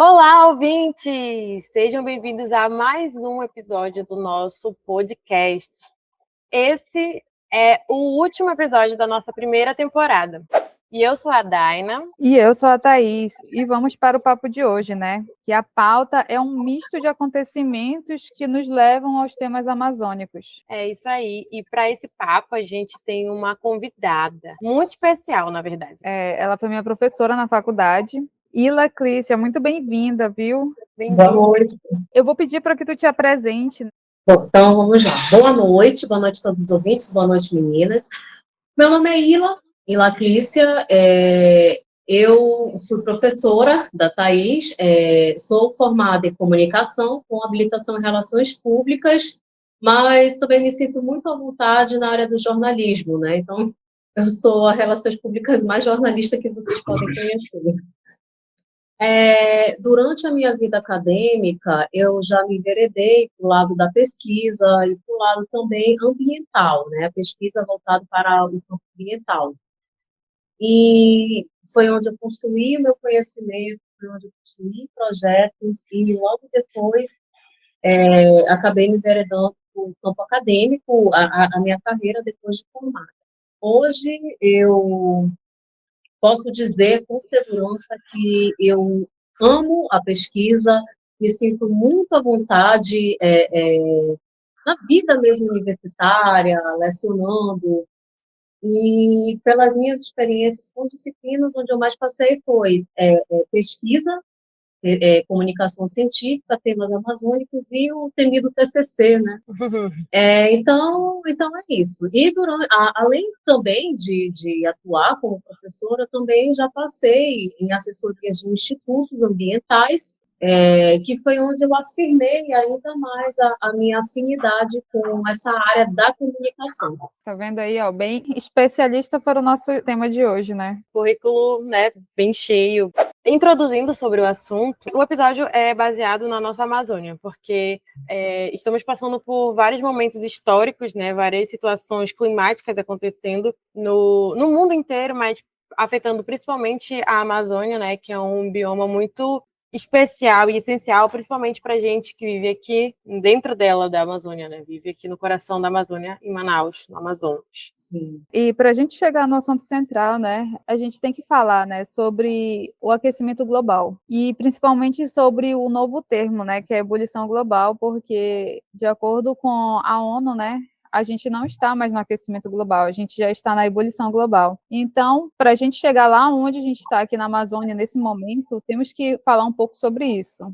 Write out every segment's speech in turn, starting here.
Olá, ouvintes! Sejam bem-vindos a mais um episódio do nosso podcast. Esse é o último episódio da nossa primeira temporada. E eu sou a Daina. E eu sou a Thaís, e vamos para o papo de hoje, né? Que a pauta é um misto de acontecimentos que nos levam aos temas amazônicos. É isso aí. E para esse papo, a gente tem uma convidada muito especial, na verdade. Ela foi minha professora na faculdade. Ila Clícia, muito bem-vinda, viu? Bem-vinda. Boa noite. Eu vou pedir para que tu te apresente. Então, vamos lá. Boa noite a todos os ouvintes, boa noite, meninas. Meu nome é Ila Clícia, eu fui professora da Thaís, sou formada em comunicação, com habilitação em relações públicas, mas também me sinto muito à vontade na área do jornalismo, né? Então, eu sou a relações públicas mais jornalista que vocês podem conhecer. Durante a minha vida acadêmica, eu já me enveredei para o lado da pesquisa e para o lado também ambiental, né? A pesquisa voltada para o campo ambiental. E foi onde eu construí o meu conhecimento, foi onde eu construí projetos e logo depois acabei me enveredando para o campo acadêmico, a minha carreira depois de formada. Hoje eu posso dizer com segurança que eu amo a pesquisa, me sinto muito à vontade na vida mesmo universitária, lecionando, e pelas minhas experiências com disciplinas, onde eu mais passei foi pesquisa, comunicação científica, temas amazônicos e o temido TCC, né? Então é isso. E além também de atuar como professora, também já passei em assessorias de institutos ambientais, que foi onde eu afirmei ainda mais a minha afinidade com essa área da comunicação. Tá vendo aí, ó, bem especialista para o nosso tema de hoje, né? Currículo, né, bem cheio. Introduzindo sobre o assunto, o episódio é baseado na nossa Amazônia, porque estamos passando por vários momentos históricos, né, várias situações climáticas acontecendo no mundo inteiro, mas afetando principalmente a Amazônia, né, que é um bioma muito especial e essencial, principalmente para a gente que vive aqui dentro dela, da Amazônia, né, vive aqui no coração da Amazônia, em Manaus, no Amazonas. Sim. E para a gente chegar no assunto central, né, a gente tem que falar, né, sobre o aquecimento global e principalmente sobre o novo termo, né, que é a ebulição global, porque de acordo com a ONU, né, a gente não está mais no aquecimento global, a gente já está na ebulição global. Então, para a gente chegar lá onde a gente está aqui na Amazônia nesse momento, temos que falar um pouco sobre isso.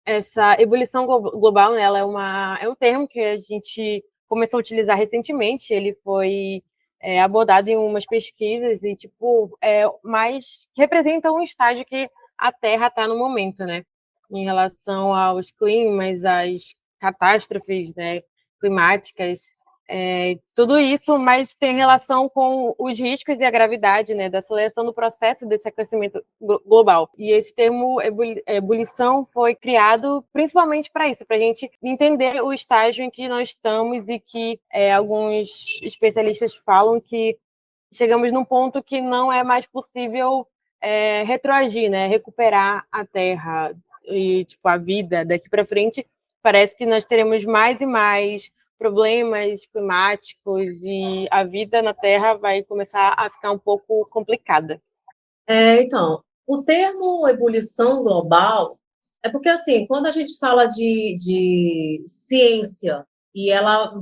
Essa ebulição global, né, ela é um termo que a gente começou a utilizar recentemente. Ele foi abordado em umas pesquisas e, mais representa um estágio que a Terra está no momento, né, em relação aos climas, às catástrofes, né, climáticas. Tudo isso, mas tem relação com os riscos e a gravidade, né, da aceleração do processo desse aquecimento global. E esse termo ebulição foi criado principalmente para isso, para a gente entender o estágio em que nós estamos e que alguns especialistas falam que chegamos num ponto que não é mais possível retroagir, né, recuperar a Terra e a vida daqui para frente. Parece que nós teremos mais e mais problemas climáticos e a vida na Terra vai começar a ficar um pouco complicada. Então, o termo ebulição global é porque, assim, quando a gente fala de ciência e ela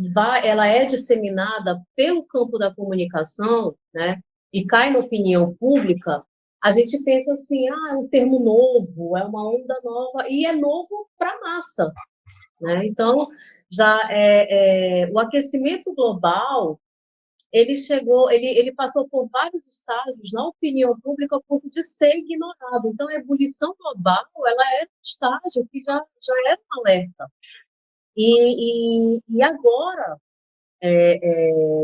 é disseminada pelo campo da comunicação, né, e cai na opinião pública, a gente pensa assim, é um termo novo, é uma onda nova, e é novo para a massa, né? Então, já o aquecimento global, ele passou por vários estágios na opinião pública a ponto de ser ignorado. Então, a ebulição global, ela era um estágio que já era um alerta. E agora,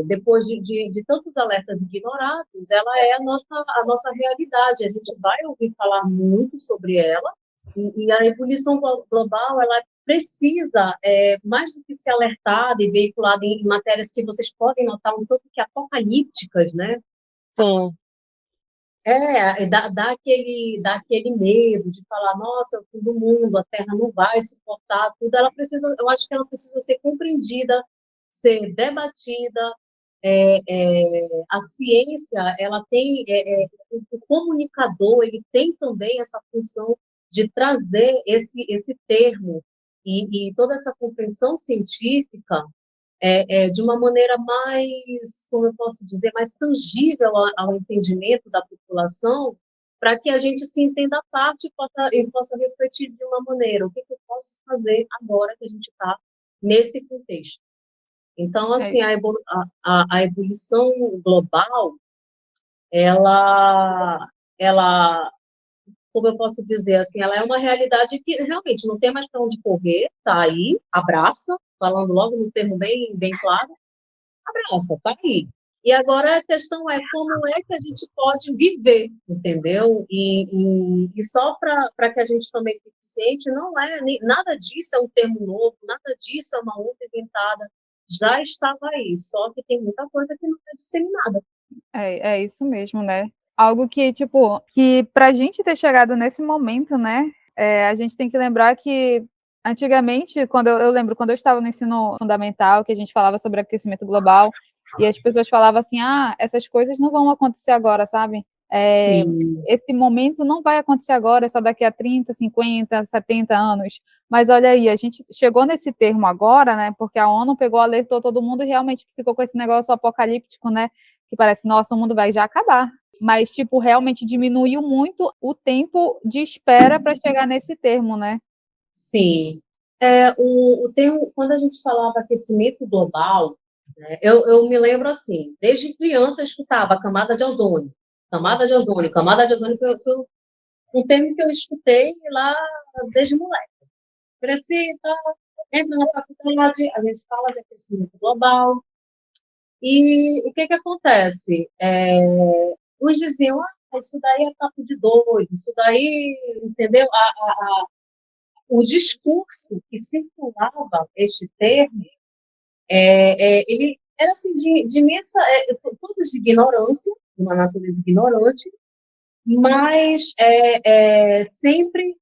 depois de tantos alertas ignorados, ela é a nossa realidade. A gente vai ouvir falar muito sobre ela, e a ebulição global, ela precisa, mais do que ser alertada e veiculada em matérias que vocês podem notar um pouco que apocalípticas, né? Sim. dá aquele medo de falar, nossa, é o fim do mundo, a Terra não vai suportar tudo. Eu acho que ela precisa ser compreendida, ser debatida. A ciência, ela tem, o comunicador, ele tem também essa função de trazer esse termo e toda essa compreensão científica de uma maneira mais, como eu posso dizer, mais tangível ao entendimento da população, para que a gente se entenda a parte e possa refletir de uma maneira, o que eu posso fazer agora que a gente está nesse contexto. Então, assim, a ebulição global, ela, como eu posso dizer, assim, ela é uma realidade que realmente não tem mais para onde correr, tá aí, abraça, falando logo no termo bem, bem claro, abraça, tá aí. E agora a questão é como é que a gente pode viver, entendeu? E só para que a gente também fique ciente, não é nada disso é um termo novo, nada disso é uma onda inventada, já estava aí, só que tem muita coisa que não é disseminada. É isso mesmo, né? Algo que, tipo, que pra gente ter chegado nesse momento, né? A gente tem que lembrar que antigamente, eu lembro, quando eu estava no ensino fundamental, que a gente falava sobre aquecimento global, e as pessoas falavam assim, essas coisas não vão acontecer agora, sabe? Sim. Esse momento não vai acontecer agora, é só daqui a 30, 50, 70 anos. Mas olha aí, a gente chegou nesse termo agora, né? Porque a ONU pegou, alertou todo mundo e realmente ficou com esse negócio apocalíptico, né? Que parece, nossa, o mundo vai já acabar. Mas, tipo, realmente diminuiu muito o tempo de espera para chegar nesse termo, né? Sim. O termo, quando a gente falava aquecimento global, né, eu me lembro assim, desde criança eu escutava camada de ozônio, camada de ozônio, camada de ozônio foi um termo que eu escutei lá desde moleque. Cresci, tá, entra na faculdade, a gente fala de aquecimento global, e o que acontece? Uns diziam, isso daí é papo de doido, isso daí, entendeu? O discurso que circulava este termo, ele era assim, de imensa, todos de ignorância, de uma natureza ignorante, mas sempre,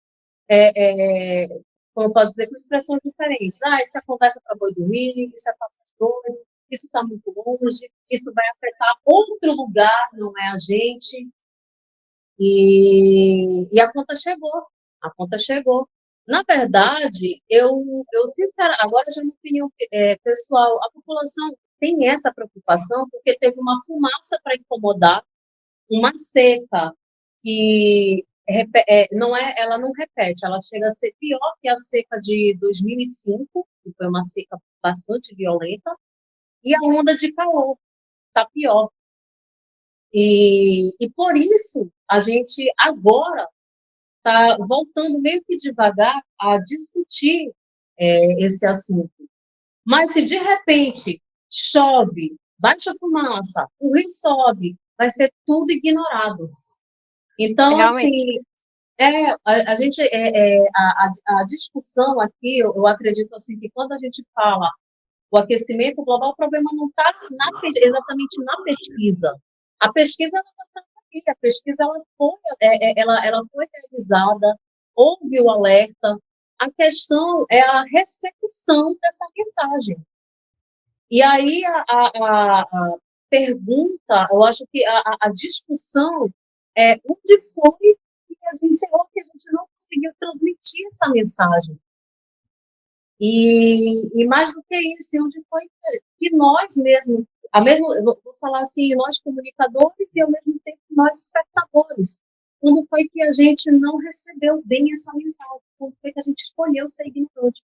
como pode dizer, com expressões diferentes. Isso é conversa para boi dormir, isso é papo de doido, isso está muito longe, isso vai afetar outro lugar, não é a gente. E a conta chegou, a conta chegou. Na verdade, eu sinceramente, agora já é uma opinião pessoal, a população tem essa preocupação porque teve uma fumaça para incomodar, uma seca que ela não repete, ela chega a ser pior que a seca de 2005, que foi uma seca bastante violenta, e a onda de calor está pior. E por isso, a gente agora está voltando meio que devagar a discutir esse assunto. Mas se de repente chove, baixa fumaça, o rio sobe, vai ser tudo ignorado. Então, Realmente. assim, a gente, a discussão aqui, eu acredito assim que quando a gente fala o aquecimento global, o problema não está exatamente na pesquisa. A pesquisa ela está aqui, a pesquisa ela foi realizada, houve o alerta. A questão é a recepção dessa mensagem. E aí a pergunta, eu acho que a discussão é onde foi que a gente errou, que a gente não conseguiu transmitir essa mensagem. E mais do que isso, onde foi que nós mesmos, eu vou falar assim, nós comunicadores e ao mesmo tempo nós espectadores, quando foi que a gente não recebeu bem essa mensagem, quando foi que a gente escolheu ser ignorante.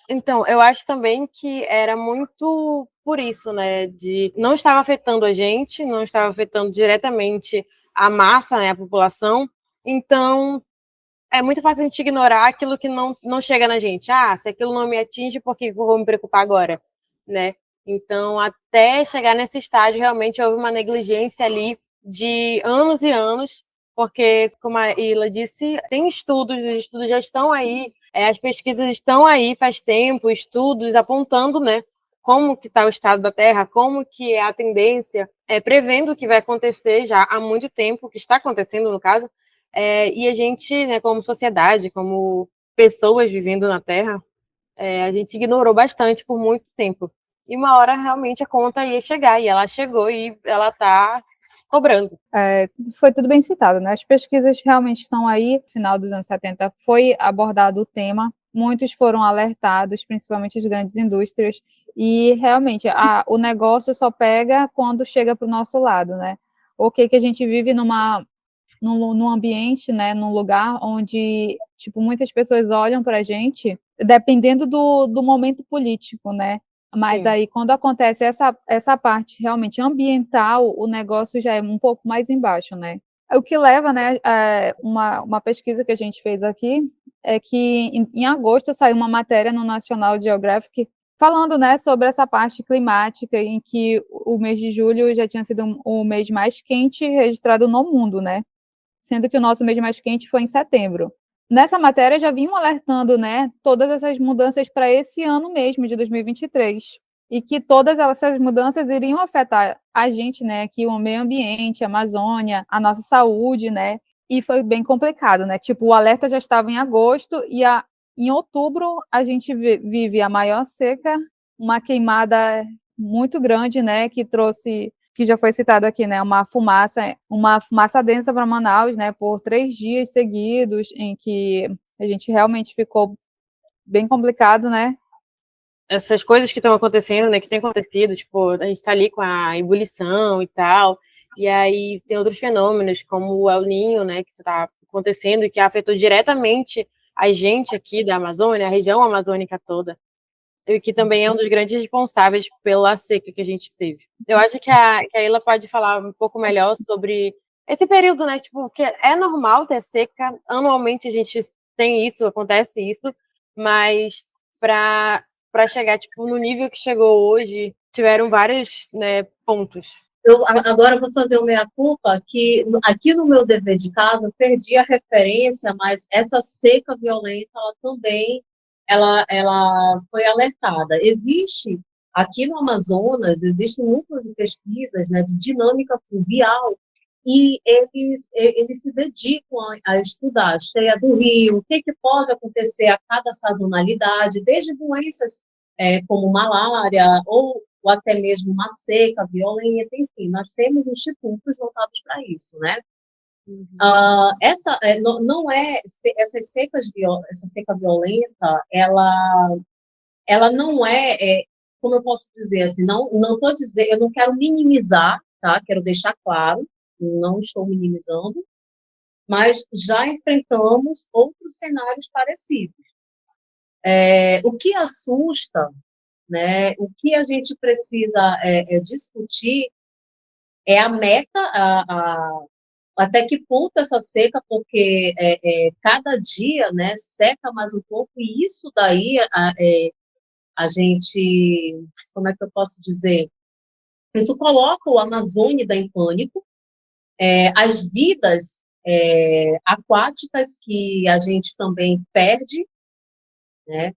Então, eu acho também que era muito por isso, né? Não estava afetando a gente, não estava afetando diretamente a massa, né, a população. Então, é muito fácil a gente ignorar aquilo que não chega na gente. Se aquilo não me atinge, por que eu vou me preocupar agora? Né? Então, até chegar nesse estágio, realmente houve uma negligência ali de anos e anos, porque, como a Ila disse, tem estudos, os estudos já estão aí, as pesquisas estão aí faz tempo, estudos apontando, né, como que está o estado da Terra, como que é a tendência prevendo o que vai acontecer já há muito tempo, o que está acontecendo no caso, e a gente, né, como sociedade, como pessoas vivendo na Terra, a gente ignorou bastante por muito tempo. E uma hora realmente a conta ia chegar, e ela chegou e ela está cobrando. Foi tudo bem citado, né? As pesquisas realmente estão aí. No final dos anos 70 foi abordado o tema, muitos foram alertados, principalmente as grandes indústrias, e realmente o negócio só pega quando chega para o nosso lado, né? O que a gente vive num ambiente, né, num lugar onde, tipo, muitas pessoas olham para a gente, dependendo do momento político, né? Mas Sim. aí, quando acontece essa parte realmente ambiental, o negócio já é um pouco mais embaixo, né? O que leva, né, uma pesquisa que a gente fez aqui, é que em agosto saiu uma matéria no National Geographic falando, né, sobre essa parte climática, em que o mês de julho já tinha sido o mês mais quente registrado no mundo, né? Sendo que o nosso mês mais quente foi em setembro. Nessa matéria já vinham alertando, né, todas essas mudanças para esse ano mesmo, de 2023, e que todas essas mudanças iriam afetar a gente, né, aqui o meio ambiente, a Amazônia, a nossa saúde, né, e foi bem complicado, né, tipo, o alerta já estava em agosto e em outubro a gente vive a maior seca, uma queimada muito grande, né, que já foi citado aqui, né, uma fumaça densa para Manaus, né, por 3 dias seguidos, em que a gente realmente ficou bem complicado, né? Essas coisas que estão acontecendo, né, que tem acontecido, tipo, a gente está ali com a ebulição e tal, e aí tem outros fenômenos, como o El Niño, né, que está acontecendo e que afetou diretamente a gente aqui da Amazônia, a região amazônica toda, e que também é um dos grandes responsáveis pela seca que a gente teve. Eu acho que a Ilha pode falar um pouco melhor sobre esse período, né, tipo, que é normal ter seca, anualmente a gente tem isso, acontece isso, mas para chegar tipo no nível que chegou hoje, tiveram vários, né, pontos. Eu agora vou fazer o meia-culpa, que aqui no meu dever de casa eu perdi a referência, mas essa seca violenta, ela também ela foi alertada. Existe, aqui no Amazonas, existe um núcleo de pesquisas, né, de dinâmica fluvial, e eles se dedicam a estudar a cheia do rio, o que pode acontecer a cada sazonalidade, desde doenças como malária, ou até mesmo uma seca violenta, enfim, nós temos institutos voltados para isso, né? Uhum. Não é essa seca violenta, ela não como eu posso dizer assim, não estou dizendo, eu não quero minimizar, tá? Quero deixar claro, não estou minimizando, mas já enfrentamos outros cenários parecidos. O que assusta, né? O que a gente precisa discutir é a meta, até que ponto essa seca, porque cada dia, né, seca mais um pouco, e isso daí a gente, como é que eu posso dizer? Isso coloca o Amazônida em pânico, as vidas aquáticas que a gente também perde, né?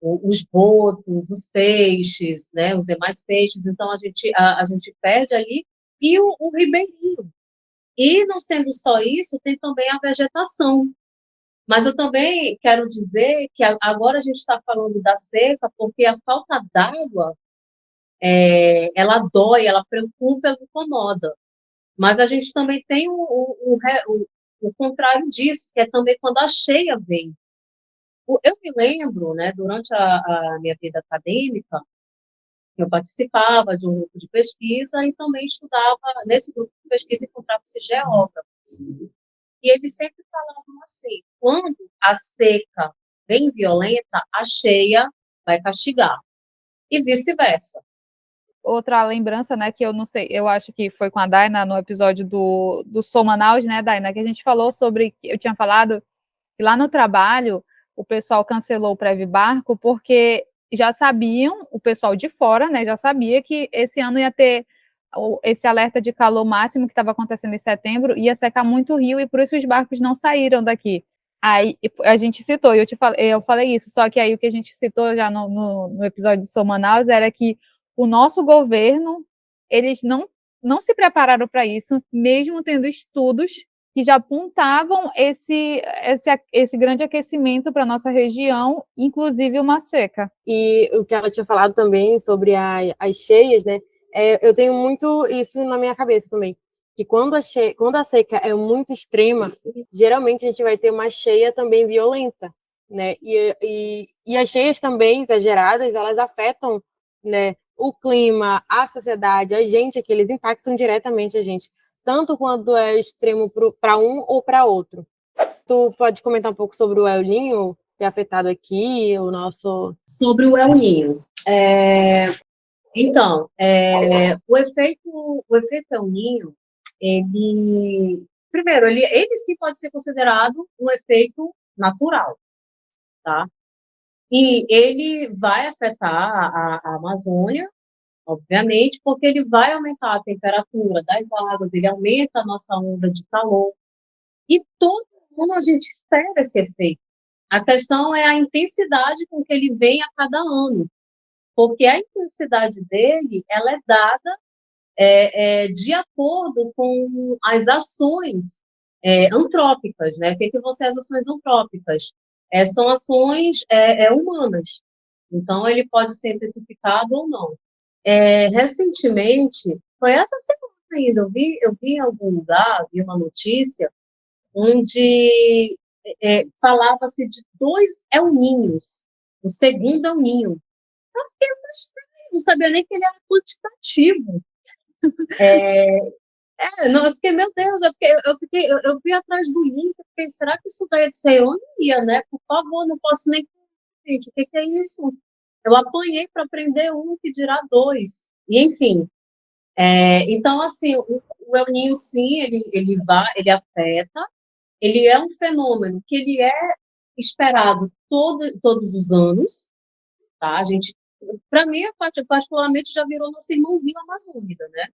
Os botos, os peixes, né, os demais peixes, então a gente perde ali, e o ribeirinho. E não sendo só isso, tem também a vegetação. Mas eu também quero dizer que agora a gente está falando da seca, porque a falta d'água, ela dói, ela preocupa, ela incomoda. Mas a gente também tem o contrário disso, que é também quando a cheia vem. Eu me lembro, né, durante a minha vida acadêmica, eu participava de um grupo de pesquisa e também estudava, nesse grupo de pesquisa encontrava-se geógrafos. E eles sempre falavam assim, quando a seca vem violenta, a cheia vai castigar, e vice-versa. Outra lembrança, né, que eu não sei, eu acho que foi com a Daina no episódio do Sou Manaus, né, Daina, que a gente falou sobre, eu tinha falado que lá no trabalho o pessoal cancelou o Preve Barco porque já sabiam, o pessoal de fora, né, já sabia que esse ano ia ter esse alerta de calor máximo que estava acontecendo em setembro, ia secar muito o rio e por isso os barcos não saíram daqui. Aí a gente citou, eu falei isso, só que aí o que a gente citou já no episódio de Sou Manaus era que o nosso governo, eles não não se prepararam para isso, mesmo tendo estudos que já apontavam esse grande aquecimento para a nossa região, inclusive uma seca. E o que ela tinha falado também sobre as cheias, né? Eu tenho muito isso na minha cabeça também. Que quando a seca é muito extrema, geralmente a gente vai ter uma cheia também violenta, né? E as cheias também exageradas, elas afetam, né, o clima, a sociedade, a gente, que eles impactam diretamente a gente, tanto quando é extremo para um ou para outro. Tu pode comentar um pouco sobre o El Niño ter afetado aqui o nosso... Sobre o El Niño. Então, o efeito El Niño, primeiro, ele sim pode ser considerado um efeito natural, tá? E ele vai afetar a Amazônia, obviamente, porque ele vai aumentar a temperatura das águas, ele aumenta a nossa onda de calor, e todo mundo a gente espera esse efeito. A questão é a intensidade com que ele vem a cada ano, porque a intensidade dele, ela é dada de acordo com as ações antrópicas, né? O que vão ser as ações antrópicas? São ações humanas. Então, ele pode ser intensificado ou não. Recentemente, foi essa semana ainda, eu vi em algum lugar, vi uma notícia, onde falava-se de 2 El Niños, o segundo El Niño. Eu fiquei não sabia nem que ele era quantitativo. Não, eu fiquei, meu Deus, eu fui atrás do link, eu fiquei, será que isso deve ser ironia, né? Por favor, não posso nem... Gente, o que é isso? Eu apanhei para aprender um, que dirá 2. E, enfim, então, assim, o El Niño, sim, ele afeta, ele é um fenômeno que ele é esperado todos os anos, tá? A gente, para mim, particularmente, já virou nosso irmãozinho amazônica, né?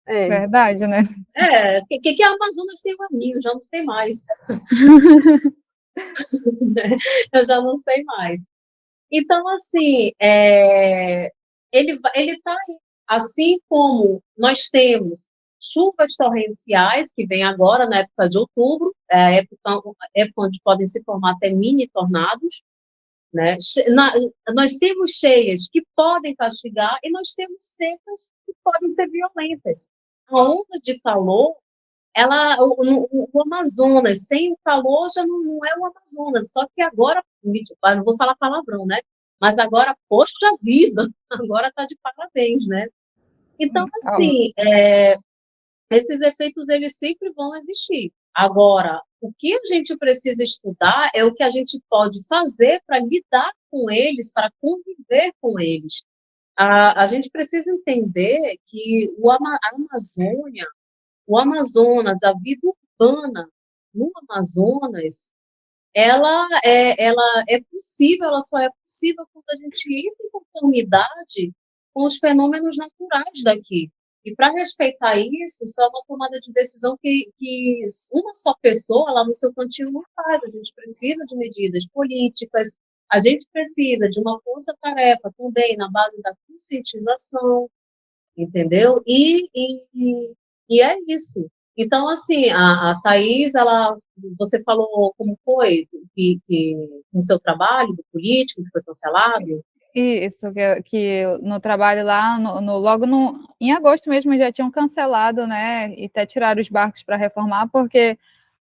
Verdade, né? Que é a Amazônia sem o El Niño, já não sei mais. Eu já não sei mais. Então, assim, ele está aí. Assim como nós temos chuvas torrenciais, que vem agora, na época de outubro, a época onde podem se formar até mini tornados, né? Nós temos cheias que podem castigar e nós temos secas que podem ser violentas. A onda de calor, o Amazonas, sem o calor já não é o Amazonas, só que agora, não vou falar palavrão, né? Mas agora, poxa vida, agora está de parabéns, né? Então, assim, esses efeitos, eles sempre vão existir. Agora, o que a gente precisa estudar é o que a gente pode fazer para lidar com eles, para conviver com eles. A gente precisa entender que a Amazônia, o Amazonas, a vida urbana no Amazonas, ela é possível, ela só é possível quando a gente entra em conformidade com os fenômenos naturais daqui. E para respeitar isso, só é uma tomada de decisão que uma só pessoa lá no seu cantinho não faz. A gente precisa de medidas políticas, a gente precisa de uma força-tarefa também na base da conscientização, entendeu? E é isso. Então, assim, a Thaís, você falou como foi que no seu trabalho, do político, que foi cancelado? Isso, que no trabalho lá, logo em agosto mesmo, já tinham cancelado, né, e até tiraram os barcos para reformar, porque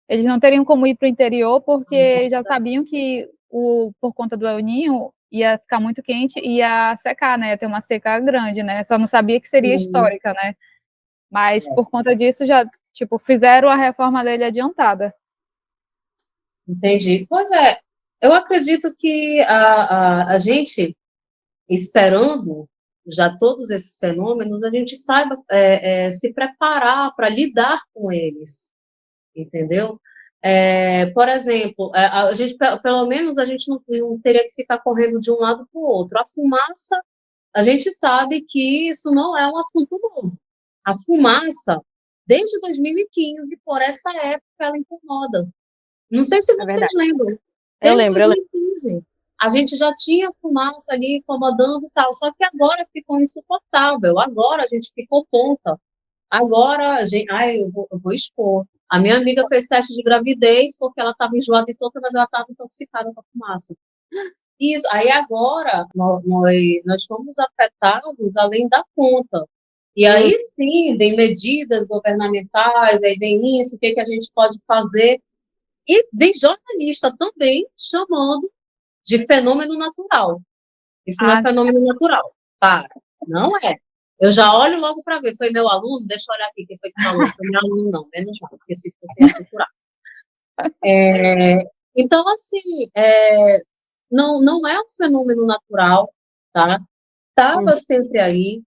eles não teriam como ir para o interior, porque já sabiam que por conta do El Niño ia ficar muito quente e ia secar, né, ia ter uma seca grande, né, só não sabia que seria histórica, né, mas por conta disso já, tipo, fizeram a reforma dele adiantada. Entendi. Pois é, eu acredito que a gente, esperando já todos esses fenômenos, a gente saiba se preparar para lidar com eles, entendeu? Por exemplo, a gente, pelo menos a gente não teria que ficar correndo de um lado para o outro. A fumaça, a gente sabe que isso não é um assunto novo. A fumaça, desde 2015, por essa época, ela incomoda. Não sei se vocês lembram. Desde 2015. A gente já tinha fumaça ali incomodando e tal, só que agora ficou insuportável. Agora a gente ficou tonta. Agora, gente, ai, eu vou expor. A minha amiga fez teste de gravidez porque ela estava enjoada e toda, mas ela estava intoxicada com a fumaça. Isso, aí agora nós fomos afetados além da conta. E Hum. aí sim, vem medidas governamentais, aí vem isso, o que, que a gente pode fazer. E vem jornalista também chamando de fenômeno natural. Isso não é Ah, fenômeno natural. Para. Não é. Eu já olho logo para ver. Foi meu aluno? Deixa eu olhar aqui quem foi que falou. Foi meu aluno, não. Menos mal, porque se fosse ia procurar. Então, assim, não é um fenômeno natural, tá? Estava sempre aí.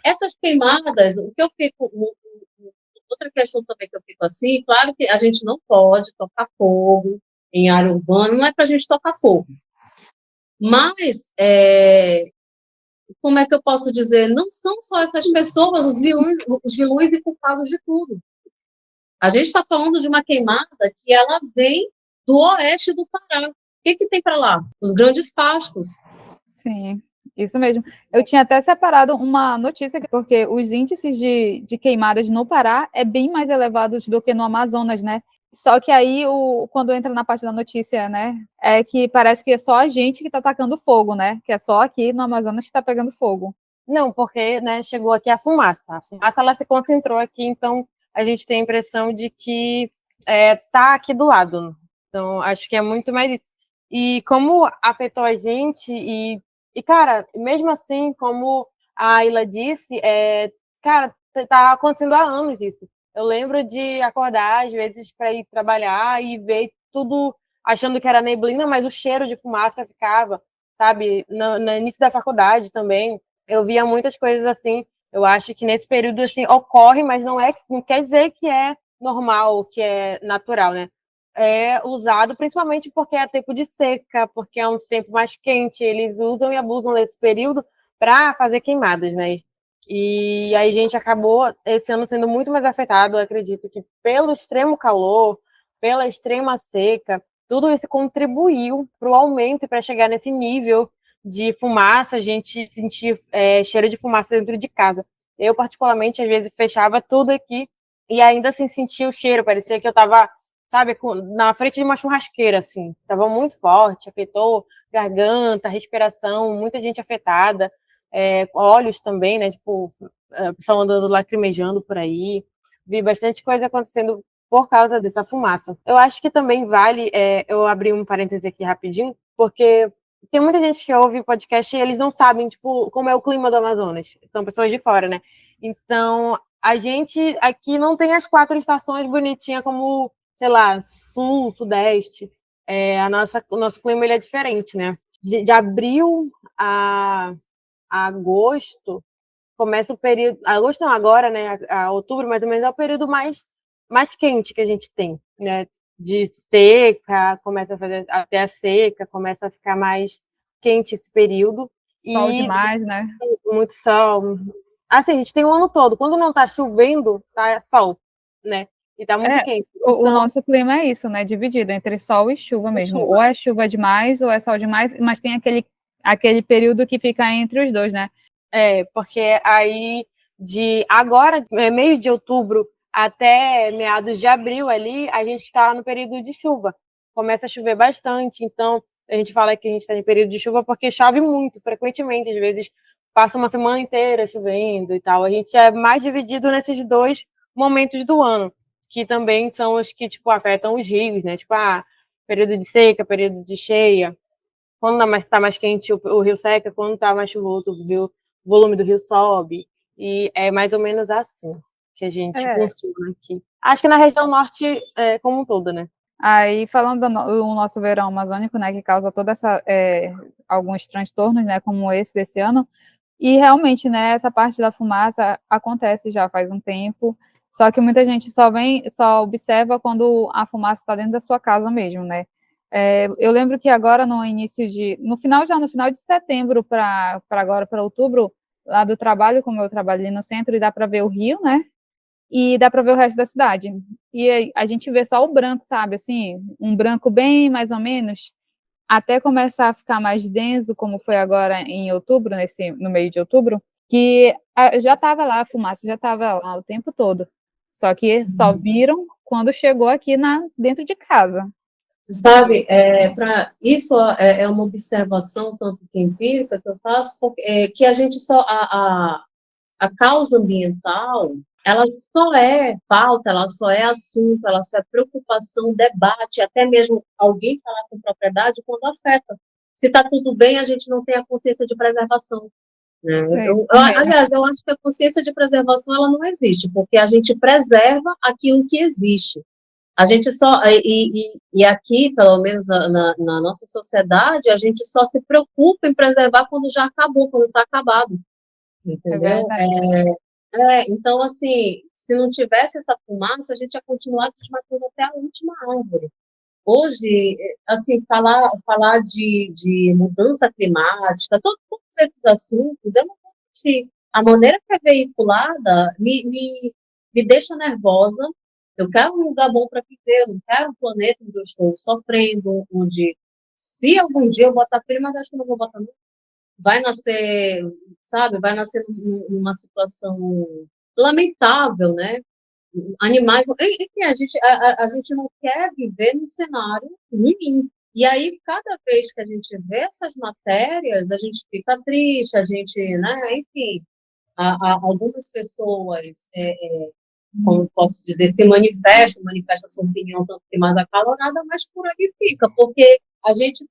Essas queimadas, o que eu fico. Outra questão também que eu fico assim, claro que a gente não pode tocar fogo em área urbana, não é para a gente tocar fogo. Mas, como é que eu posso dizer? Não são só essas pessoas os vilões e culpados de tudo. A gente está falando de uma queimada que ela vem do oeste do Pará. O que, que tem para lá? Os grandes pastos. sim, isso mesmo. Eu tinha até separado uma notícia, porque os índices de queimadas no Pará é bem mais elevados do que no Amazonas, né? Só que aí, quando entra na parte da notícia, né, é que parece que é só a gente que está atacando fogo, né? Que é só aqui no Amazonas que está pegando fogo. Não, porque, né, chegou aqui a fumaça. A fumaça, ela se concentrou aqui, então a gente tem a impressão de que tá aqui do lado. Então, acho que é muito mais isso. E como afetou a gente, cara, mesmo assim, como a Ayla disse, cara, tá acontecendo há anos isso. Eu lembro de acordar, às vezes, para ir trabalhar e ver tudo achando que era neblina, mas o cheiro de fumaça ficava, sabe? No início da faculdade também eu via muitas coisas assim. Eu acho que nesse período assim ocorre, mas não quer dizer que é normal, que é natural, né? É usado principalmente porque é tempo de seca, porque é um tempo mais quente. Eles usam e abusam desse período para fazer queimadas, né? E aí a gente acabou esse ano sendo muito mais afetado. Eu acredito que pelo extremo calor, pela extrema seca, tudo isso contribuiu para o aumento e para chegar nesse nível de fumaça, a gente sentia cheiro de fumaça dentro de casa. Eu, particularmente, às vezes fechava tudo aqui e ainda assim sentia o cheiro, parecia que eu estava, sabe, na frente de uma churrasqueira, assim. Estava muito forte, afetou garganta, respiração, muita gente afetada, olhos também, né, tipo, pessoal andando lacrimejando por aí. Vi bastante coisa acontecendo por causa dessa fumaça. Eu acho que também vale, eu abri um parêntese aqui rapidinho, porque tem muita gente que ouve podcast e eles não sabem, tipo, como é o clima do Amazonas. São pessoas de fora, né? Então, a gente aqui não tem as 4 estações bonitinhas como, sei lá, sul, sudeste. O nosso clima ele é diferente, né? De abril a agosto começa o período. Agosto não, agora, né? A outubro, mais ou menos, é o período mais quente que a gente tem, né? De seca, começa a fazer até a seca, começa a ficar mais quente esse período. Sol E demais, né? muito sol. Assim, a gente tem o ano todo. Quando não tá chovendo, tá sol, né? E tá muito quente. O Então, nosso clima é isso, né? Dividido entre sol e chuva mesmo. chuva. Ou é chuva demais, ou é sol demais, mas tem aquele período que fica entre os dois, né? Porque aí de agora, meio de outubro até meados de abril ali, a gente está no período de chuva. Começa a chover bastante, então a gente fala que a gente está em período de chuva porque chove muito, frequentemente, às vezes passa uma semana inteira chovendo e tal. A gente é mais dividido nesses 2 momentos do ano, que também são os que, tipo, afetam os rios, né? Tipo, período de seca, período de cheia. Quando tá mais quente, o rio seca, quando tá mais chuvoso, o volume do rio sobe. E é mais ou menos assim que a gente É. funciona aqui. Acho que na região norte como um todo, né? Aí, falando do nosso verão amazônico, né, que causa toda alguns transtornos, né, como esse desse ano, e realmente, né, essa parte da fumaça acontece já faz um tempo, só que muita gente só observa quando a fumaça está dentro da sua casa mesmo, né. Eu lembro que agora no final de setembro para agora, para outubro, lá do trabalho, como eu trabalho ali no centro, e dá para ver o rio, né, e dá para ver o resto da cidade. E aí, a gente vê só o branco, sabe, assim, um branco bem mais ou menos, até começar a ficar mais denso, como foi agora em outubro, no meio de outubro, que já estava lá, a fumaça já estava lá o tempo todo. Só que só viram quando chegou aqui dentro de casa. Sabe, isso é uma observação tanto que empírica que eu faço, porque, que a gente só, a causa ambiental, ela só é pauta, ela só é assunto, ela só é preocupação, debate, até mesmo alguém falar com propriedade quando afeta. Se está tudo bem, a gente não tem a consciência de preservação. Né? Aliás, eu acho que a consciência de preservação ela não existe, porque a gente preserva aquilo que existe. A gente só, e aqui, pelo menos na nossa sociedade, a gente só se preocupa em preservar quando já acabou, quando está acabado, entendeu? Então, assim, se não tivesse essa fumaça, a gente ia continuar desmatando até a última árvore. Hoje, assim, falar de mudança climática, todos esses assuntos, eu não vou mentir, a maneira que é veiculada me deixa nervosa. Eu quero um lugar bom para viver, eu não quero um planeta onde eu estou sofrendo, onde, se algum dia eu botar filho, mas acho que não vou botar nunca, vai nascer, sabe, vai nascer numa situação lamentável, né? Animais, enfim, a gente não quer viver num cenário ruim. E aí, cada vez que a gente vê essas matérias, a gente fica triste, a gente, né, enfim, algumas pessoas, como posso dizer, se manifesta sua opinião tanto que mais acalorada, mas por aí fica, porque a gente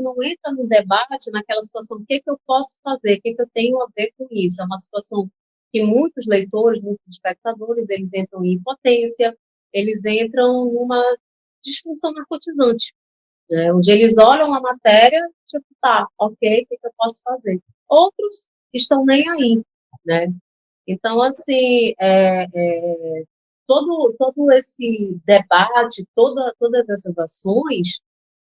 não entra no debate naquela situação, o que eu posso fazer, o que eu tenho a ver com isso, é uma situação que muitos leitores, muitos espectadores, eles entram em impotência, eles entram numa disfunção narcotizante, né, onde eles olham a matéria, tipo, tá, ok, o que eu posso fazer? Outros estão nem aí, né? Então, assim, todo esse debate, todas essas ações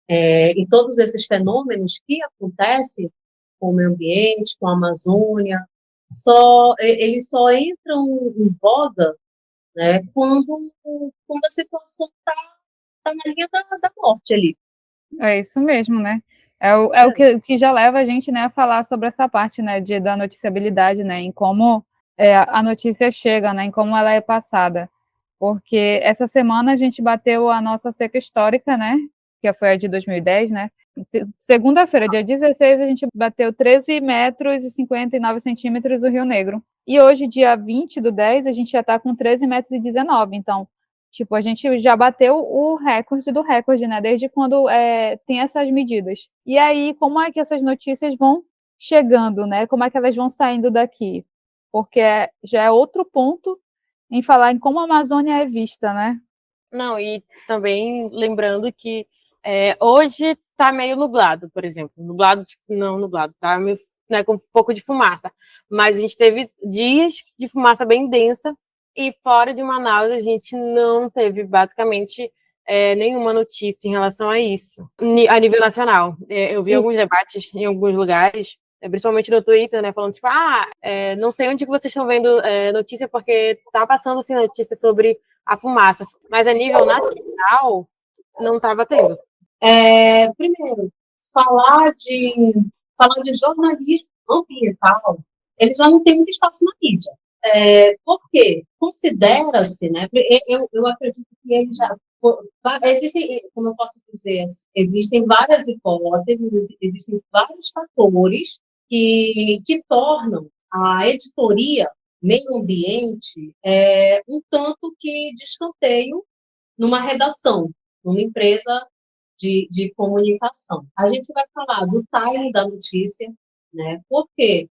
e todos esses fenômenos que acontecem com o meio ambiente, com a Amazônia, eles só entram em voga, né, quando a situação está na linha da morte ali. É isso mesmo, né? É o que já leva a gente, né, a falar sobre essa parte, né, da noticiabilidade, né, em como a notícia chega, né, em como ela é passada. Porque essa semana a gente bateu a nossa seca histórica, né, que foi a de 2010, né? Segunda-feira, dia 16, a gente bateu 13 metros e 59 centímetros no Rio Negro. E hoje, dia 20 do 10, a gente já está com 13 metros e 19. Então, tipo, a gente já bateu o recorde do recorde, né? Desde quando tem essas medidas. E aí, como é que essas notícias vão chegando, né? Como é que elas vão saindo daqui? Porque já é outro ponto em falar em como a Amazônia é vista, né? Não, e também lembrando que hoje está meio nublado, por exemplo. Nublado, tipo, não nublado, tá meio, né, com um pouco de fumaça. Mas a gente teve dias de fumaça bem densa e fora de Manaus a gente não teve basicamente nenhuma notícia em relação a isso, a nível nacional. Eu vi alguns debates em alguns lugares, principalmente no Twitter, né, falando tipo, não sei onde que vocês estão vendo notícia porque tá passando assim notícia sobre a fumaça, mas a nível nacional não estava tendo. Primeiro, falar de jornalismo ambiental, ele já não tem muito espaço na mídia. Porque considera-se, né? Eu acredito que ele já existem, como eu posso dizer, existem várias hipóteses, existem vários fatores que tornam a editoria meio ambiente um tanto que de escanteio numa redação, numa empresa de comunicação. A gente vai falar do timing da notícia, né? Porque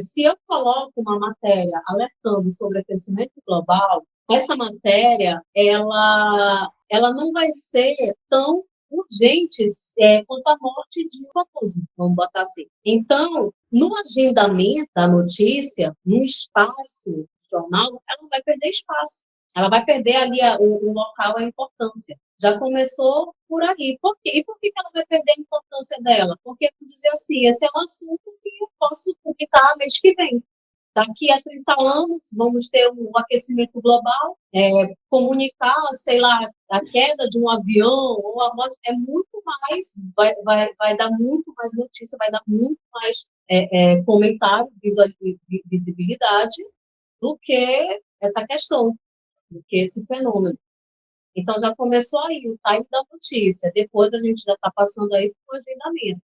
se eu coloco uma matéria alertando sobre aquecimento global, essa matéria ela não vai ser tão urgente quanto a morte de um famoso, vamos botar assim. Então, no agendamento da notícia, no espaço do jornal, ela vai perder espaço. Ela vai perder ali o local, a importância. Já começou por aí. Por quê? E por que ela vai perder a importância dela? Porque, por dizer assim, esse é um assunto que eu posso publicar mês que vem. Daqui a 30 anos, vamos ter um aquecimento global, comunicar, sei lá, a queda de um avião ou a morte é muito mais, vai dar muito mais notícia, vai dar muito mais comentário, visibilidade, do que essa questão, do que esse fenômeno. Então, já começou aí o time da notícia, depois a gente já está passando aí para o agendamento.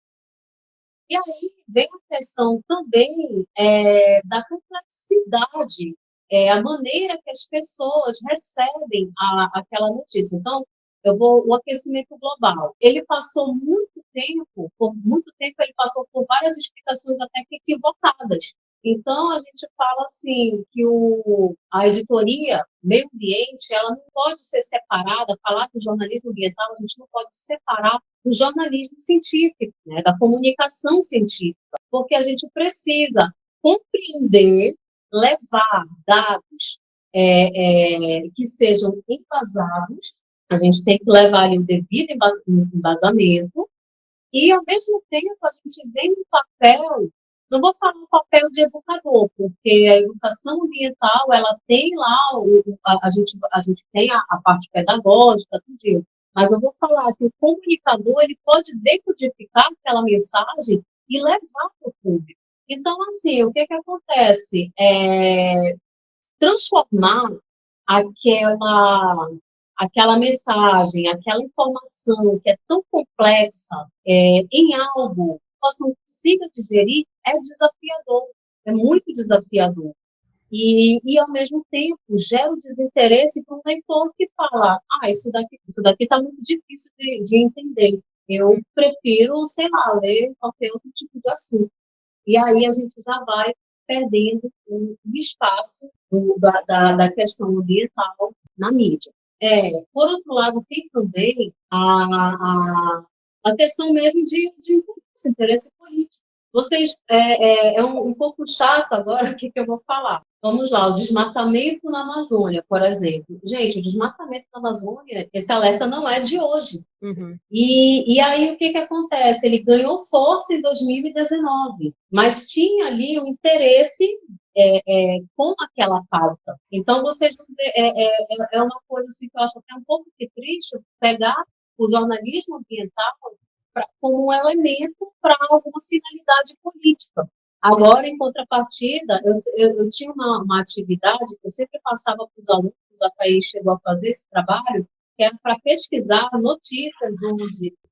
E aí vem a questão também da complexidade, a maneira que as pessoas recebem aquela notícia. Então, o aquecimento global, ele passou por muito tempo ele passou por várias explicações até que equivocadas. Então, a gente fala assim, que a editoria meio ambiente, ela não pode ser separada, falar do jornalismo ambiental, a gente não pode separar do jornalismo científico, né, da comunicação científica, porque a gente precisa compreender, levar dados que sejam embasados, a gente tem que levar ali o devido embasamento, e, ao mesmo tempo, a gente vem no papel, não vou falar no papel de educador, porque a educação ambiental, ela tem lá, a gente tem a parte pedagógica, tudo, mas eu vou falar que o comunicador, ele pode decodificar aquela mensagem e levar para o público. Então, assim, o que acontece? Transformar aquela mensagem, aquela informação que é tão complexa em algo que a população consiga digerir é desafiador, é muito desafiador. E ao mesmo tempo, gera o desinteresse para um leitor que fala, isso daqui está muito difícil de entender. Eu prefiro, sei lá, ler qualquer outro tipo de assunto. E aí a gente já vai perdendo o espaço da questão ambiental na mídia. Por outro lado, tem também a questão mesmo de interesse político. Vocês, um pouco chato agora o que eu vou falar. Vamos lá, o desmatamento na Amazônia, por exemplo. Gente, o desmatamento na Amazônia, esse alerta não é de hoje. Uhum. E aí, o que acontece? Ele ganhou força em 2019, mas tinha ali um interesse com aquela pauta. Então, vocês vão ver, é uma coisa assim, que eu acho até um pouco triste, pegar o jornalismo ambiental como um elemento para alguma finalidade política. Agora, em contrapartida, eu tinha uma atividade que eu sempre passava para os alunos, a Thaís chegou a fazer esse trabalho, que era para pesquisar notícias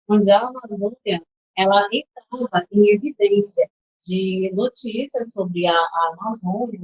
onde a Amazônia ela entrava em evidência de notícias sobre a Amazônia,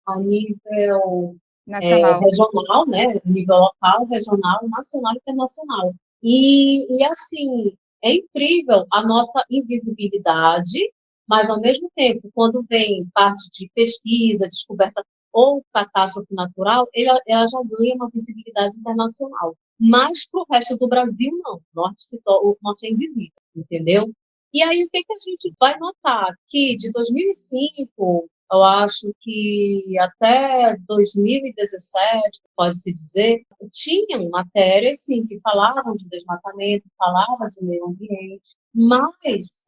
a nível regional, né? Nível local, regional, nacional e internacional. E assim, é incrível a nossa invisibilidade, mas, ao mesmo tempo, quando vem parte de pesquisa, descoberta ou catástrofe natural, ela já ganha uma visibilidade internacional. Mas, para o resto do Brasil, não. O norte é invisível, entendeu? E aí, o que a gente vai notar? Que de 2005, eu acho que até 2017, pode-se dizer, tinham matérias, sim, que falavam de desmatamento, falavam de meio ambiente, mas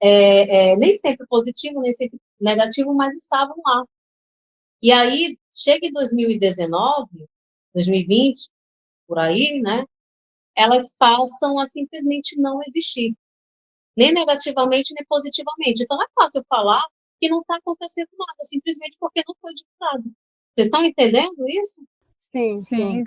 nem sempre positivo, nem sempre negativo, mas estavam lá. E aí, chega em 2019, 2020, por aí, né? Elas passam a simplesmente não existir. Nem negativamente, nem positivamente. Então, é fácil falar que não está acontecendo nada, simplesmente porque não foi divulgado. Vocês estão entendendo isso? Sim. Sim.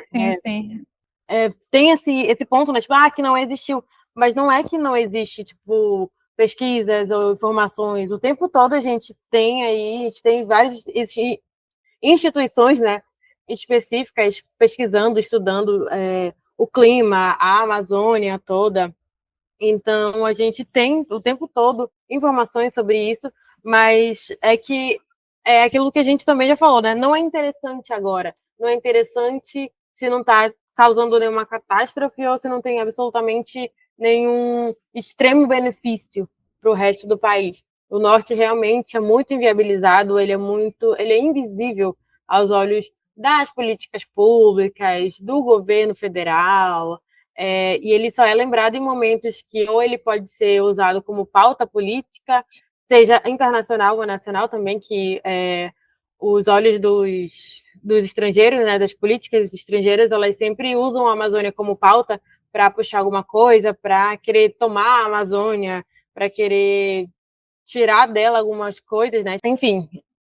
Tem esse ponto, né? Tipo, que não existiu. Mas não é que não existe, tipo, pesquisas ou informações. O tempo todo a gente tem várias instituições, né, específicas pesquisando, estudando o clima, a Amazônia toda. Então, a gente tem o tempo todo informações sobre isso, mas é que é aquilo que a gente também já falou, né? Não é interessante agora. Não é interessante se não está causando nenhuma catástrofe ou se não tem absolutamente nenhum extremo benefício para o resto do país. O norte realmente é muito inviabilizado, ele é invisível aos olhos das políticas públicas, do governo federal, e ele só é lembrado em momentos que ou ele pode ser usado como pauta política, seja internacional ou nacional também, que os olhos dos estrangeiros, né, das políticas estrangeiras, elas sempre usam a Amazônia como pauta para puxar alguma coisa, para querer tomar a Amazônia, para querer tirar dela algumas coisas, né? Enfim,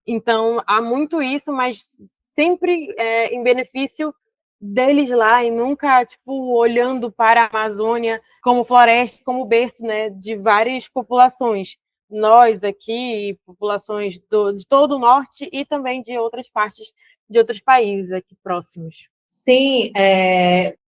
então há muito isso, mas sempre em benefício deles lá e nunca tipo olhando para a Amazônia como floresta, como berço, né, de várias populações. Nós aqui, populações de todo o norte e também de outras partes de outros países aqui próximos. Sim,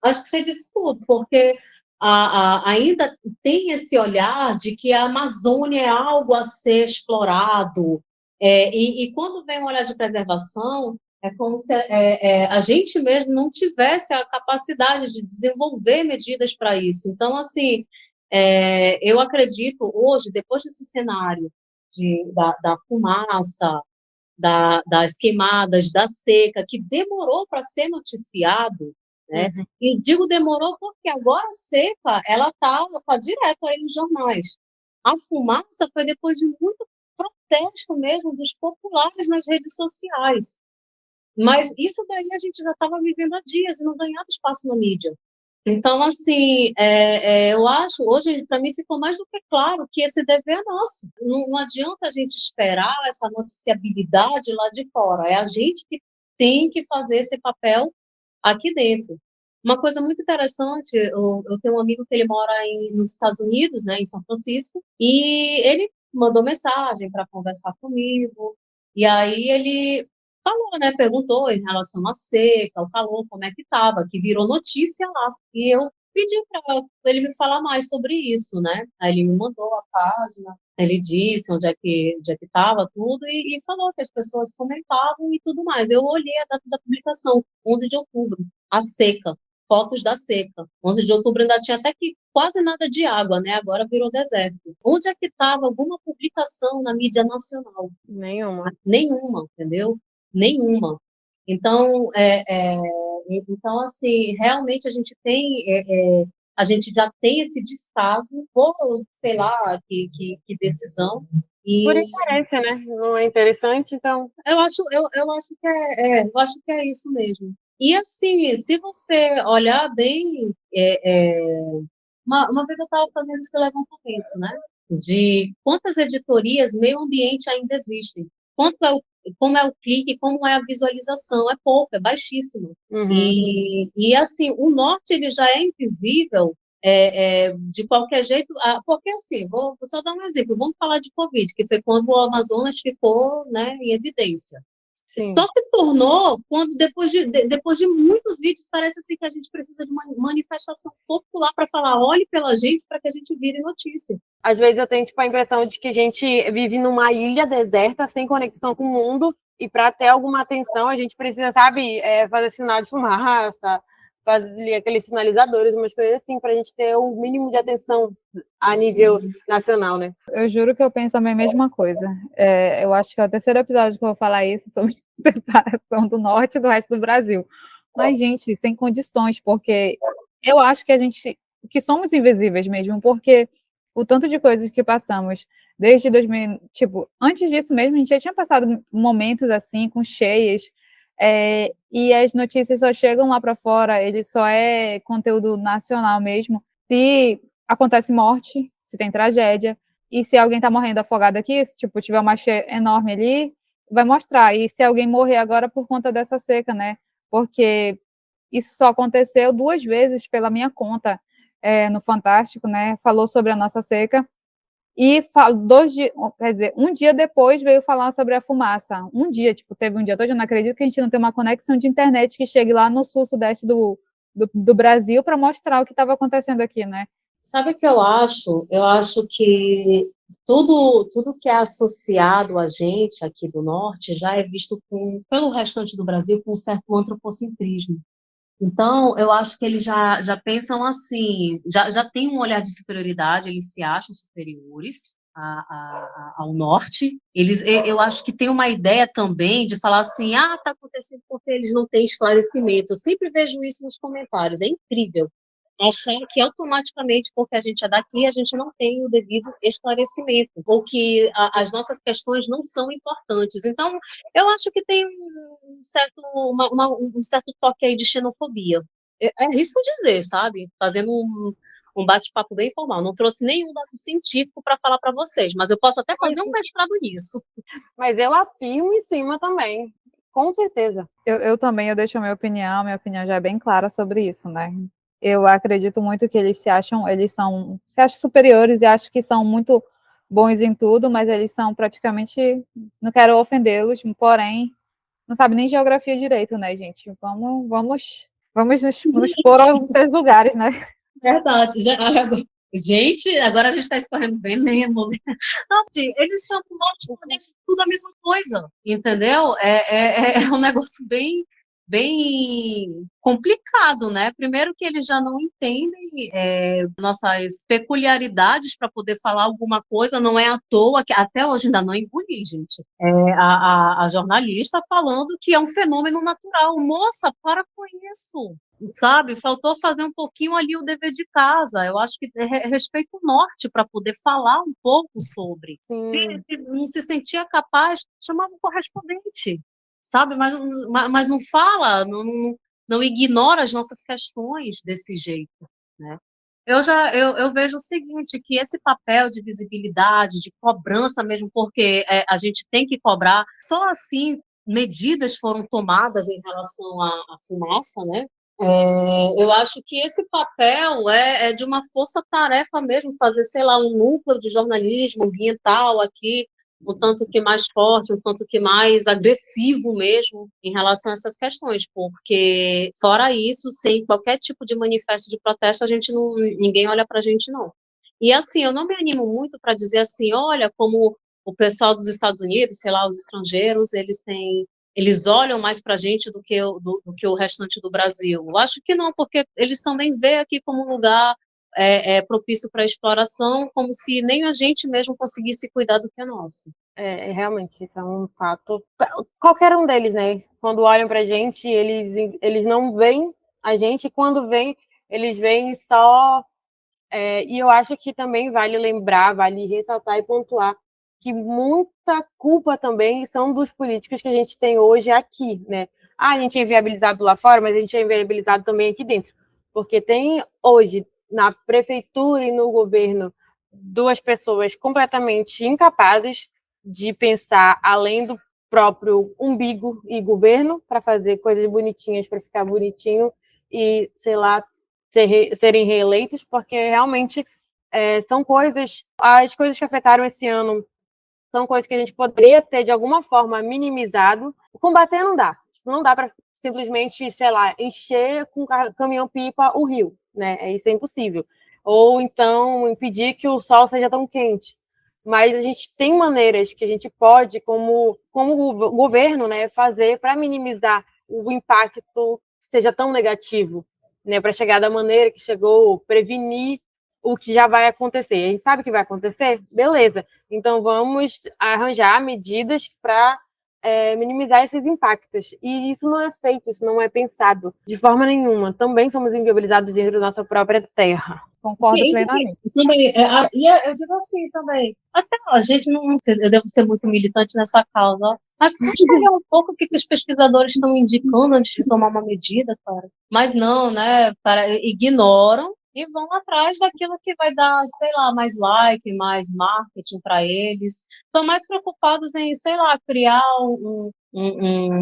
acho que você disse tudo, porque ainda tem esse olhar de que a Amazônia é algo a ser explorado, e quando vem um olhar de preservação, é como se a gente mesmo não tivesse a capacidade de desenvolver medidas para isso. Então, assim, eu acredito hoje, depois desse cenário da fumaça, das queimadas, da seca, que demorou para ser noticiado, né? Uhum. E digo demorou porque agora a seca, ela tá direto aí nos jornais. A fumaça foi depois de muito protesto mesmo dos populares nas redes sociais. Mas isso daí a gente já estava vivendo há dias e não ganhava espaço na mídia. Então, assim, eu acho, hoje, para mim, ficou mais do que claro que esse dever é nosso. Não adianta a gente esperar essa noticiabilidade lá de fora. É a gente que tem que fazer esse papel aqui dentro. Uma coisa muito interessante, eu tenho um amigo que ele mora nos Estados Unidos, né, em São Francisco, e ele mandou mensagem para conversar comigo, e aí ele falou, né, perguntou em relação à seca, ao calor, como é que estava, que virou notícia lá. E eu pedi para ele me falar mais sobre isso, né? Aí ele me mandou a página, ele disse onde é que estava tudo e falou que as pessoas comentavam e tudo mais. Eu olhei a data da publicação, 11 de outubro, a seca, fotos da seca. 11 de outubro ainda tinha até que quase nada de água, né? Agora virou deserto. Onde é que estava alguma publicação na mídia nacional? Nenhuma. Nenhuma, entendeu? Nenhuma. Então, então assim, realmente a gente já tem esse descaso por, sei lá, que decisão. Por E interesse, né? Não é interessante, então. eu acho que é isso mesmo. E assim, se você olhar bem, uma vez eu estava fazendo esse levantamento, né? De quantas editorias meio ambiente ainda existem. Quanto é como é o clique, como é a visualização. É pouco, é baixíssimo. Uhum. E assim, o norte ele já é invisível de qualquer jeito, porque assim, vou só dar um exemplo, vamos falar de Covid, que foi quando o Amazonas ficou, né, em evidência. Sim. Só se tornou quando, depois de muitos vídeos, parece assim que a gente precisa de uma manifestação popular para falar, olhe pela gente, para que a gente vire notícia. Às vezes eu tenho tipo, a impressão de que a gente vive numa ilha deserta, sem conexão com o mundo, e para ter alguma atenção, a gente precisa, sabe, fazer sinal de fumaça, fazer aqueles sinalizadores, umas coisas assim, para a gente ter o mínimo de atenção a nível nacional, né? Eu juro que eu penso a mesma coisa. Eu acho que é o terceiro episódio que eu vou falar isso sobre separação do norte e do resto do Brasil. Mas, gente, sem condições, porque eu acho que a gente, que somos invisíveis mesmo, porque o tanto de coisas que passamos desde 2000, tipo, antes disso mesmo, a gente já tinha passado momentos assim, com cheias, e as notícias só chegam lá para fora, ele só é conteúdo nacional mesmo, se acontece morte, se tem tragédia, e se alguém está morrendo afogado aqui, se tipo, tiver uma cheia enorme ali, vai mostrar, e se alguém morrer agora por conta dessa seca, né, porque isso só aconteceu 2 vezes pela minha conta, no Fantástico, né, falou sobre a nossa seca, e 2 dias, quer dizer, um dia depois veio falar sobre a fumaça. Um dia, tipo, teve um dia todo, eu não acredito que a gente não tem uma conexão de internet que chegue lá no sul, sudeste do Brasil para mostrar o que estava acontecendo aqui, né? Sabe o que eu acho? Eu acho que tudo que é associado a gente aqui do norte já é visto pelo restante do Brasil com um certo antropocentrismo. Então, eu acho que eles já pensam assim, já tem um olhar de superioridade, eles se acham superiores ao norte. Eu acho que tem uma ideia também de falar assim, tá acontecendo porque eles não têm esclarecimento. Eu sempre vejo isso nos comentários, é incrível. Achar que automaticamente, porque a gente é daqui, a gente não tem o devido esclarecimento, ou que as nossas questões não são importantes. Então, eu acho que tem um certo toque aí de xenofobia. risco dizer, sabe? Fazendo um bate-papo bem informal. Não trouxe nenhum dado científico para falar para vocês, mas eu posso até fazer um mestrado nisso. Mas eu afirmo em cima também, com certeza. Eu também, eu deixo a minha opinião já é bem clara sobre isso, né? Eu acredito muito que eles se acham superiores e acho que são muito bons em tudo, mas eles são praticamente, não quero ofendê-los, porém, não sabe nem geografia direito, né, gente? Vamos pôr aos seus lugares, né? Verdade. Gente, agora a gente está escorrendo veneno. Não, eles chamam norte e nordeste tudo a mesma coisa, entendeu? É um negócio bem complicado, né? Primeiro que eles já não entendem nossas peculiaridades para poder falar alguma coisa, não é à toa, que até hoje ainda não engoli, gente. A jornalista falando que é um fenômeno natural. Moça, para com isso. Sabe, faltou fazer um pouquinho ali o dever de casa. Eu acho que respeito o norte para poder falar um pouco sobre. Se não se sentia capaz, chamava um correspondente, sabe? Mas não fala, não ignora as nossas questões desse jeito, né? Eu vejo o seguinte, que esse papel de visibilidade, de cobrança mesmo, porque a gente tem que cobrar, só assim medidas foram tomadas em relação à fumaça, né? Eu acho que esse papel é de uma força-tarefa mesmo, fazer, sei lá, um núcleo de jornalismo ambiental aqui, um tanto que mais forte, um tanto que mais agressivo mesmo em relação a essas questões, porque fora isso, sem qualquer tipo de manifesto de protesto, ninguém olha para a gente, não. E assim, eu não me animo muito para dizer assim, olha, como o pessoal dos Estados Unidos, sei lá, os estrangeiros, eles olham mais para a gente do que o restante do Brasil. Eu acho que não, porque eles também veem aqui como um lugar propício para exploração, como se nem a gente mesmo conseguisse cuidar do que é nosso. Realmente, isso é um fato. Qualquer um deles, né? Quando olham para a gente, eles não veem a gente, e quando veem, eles veem só. E eu acho que também vale lembrar, vale ressaltar e pontuar que muita culpa também são dos políticos que a gente tem hoje aqui, né? A gente é inviabilizado lá fora, mas a gente é inviabilizado também aqui dentro. Porque tem hoje, na prefeitura e no governo, duas pessoas completamente incapazes de pensar além do próprio umbigo e governo para fazer coisas bonitinhas, para ficar bonitinho e, sei lá, serem reeleitos, porque realmente são as coisas que afetaram esse ano são coisas que a gente poderia ter, de alguma forma, minimizado. Combater não dá. Não dá para simplesmente, sei lá, encher com caminhão-pipa o rio, né? Isso é impossível. Ou então impedir que o sol seja tão quente. Mas a gente tem maneiras que a gente pode, como governo, né, fazer para minimizar o impacto que seja tão negativo, né, para chegar da maneira que chegou, prevenir o que já vai acontecer. A gente sabe que vai acontecer? Beleza. Então, vamos arranjar medidas para minimizar esses impactos. E isso não é feito, isso não é pensado de forma nenhuma. Também somos inviabilizados dentro da nossa própria terra. Concordo plenamente. Também, eu digo assim também. Até a gente não sei, eu devo ser muito militante nessa causa, mas gostaria um pouco o que os pesquisadores estão indicando antes de tomar uma medida, cara. Mas não, né? Ignoram e vão atrás daquilo que vai dar, sei lá, mais like, mais marketing para eles. Estão mais preocupados em, sei lá, criar um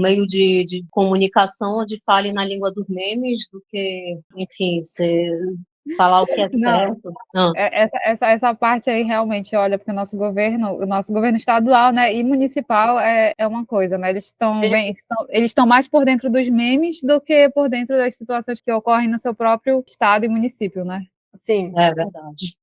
meio de comunicação onde fale na língua dos memes do que, enfim, falar o que é certo. Não. Essa parte aí realmente, olha, porque o nosso governo estadual, né, e municipal é uma coisa, né? Eles estão mais por dentro dos memes do que por dentro das situações que ocorrem no seu próprio estado e município, né? Sim. É verdade.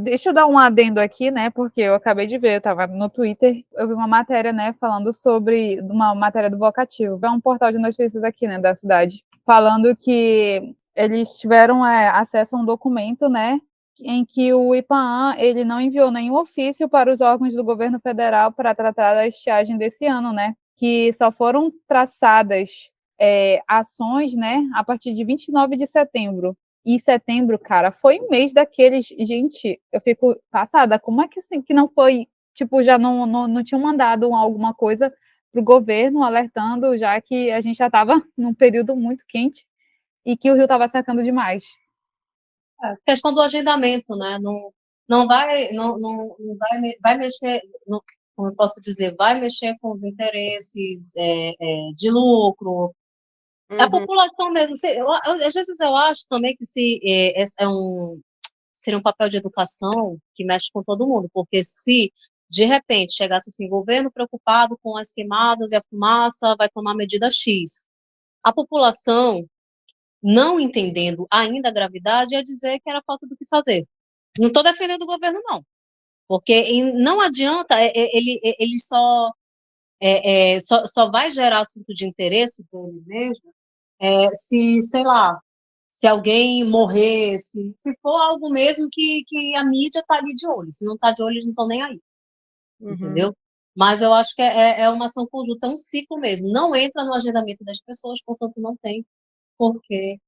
Deixa eu dar um adendo aqui, né? Porque eu acabei de ver, eu estava no Twitter, eu vi uma matéria, né, falando sobre uma matéria do Vocativo, é um portal de notícias aqui, né, da cidade, falando que eles tiveram acesso a um documento, né, em que o IPAAN, ele não enviou nenhum ofício para os órgãos do governo federal para tratar da estiagem desse ano, né, que só foram traçadas ações, né, a partir de 29 de setembro. E setembro, cara, foi mês daqueles, gente, eu fico passada, como é que assim, que não foi, tipo, já não tinham mandado alguma coisa para o governo alertando, já que a gente já estava num período muito quente. e que o rio estava secando demais. Questão do agendamento, né? Não vai, não vai, vai mexer, não, como eu posso dizer, vai mexer com os interesses de lucro. A Uhum, população mesmo, às vezes eu acho também que seria um papel de educação que mexe com todo mundo, porque se de repente chegasse assim, governo preocupado com as queimadas e a fumaça, vai tomar medida X. A população, não entendendo ainda a gravidade, ia dizer que era falta do que fazer. Não estou defendendo o governo, não, porque não adianta, ele só vai gerar assunto de interesse para eles mesmos, se, sei lá, se alguém morrer, se for algo mesmo que a mídia está ali de olho. Se não está de olho, eles não estão nem aí, uhum. entendeu? Mas eu acho que é uma ação conjunta, é um ciclo mesmo. Não entra no agendamento das pessoas, portanto, não tem por que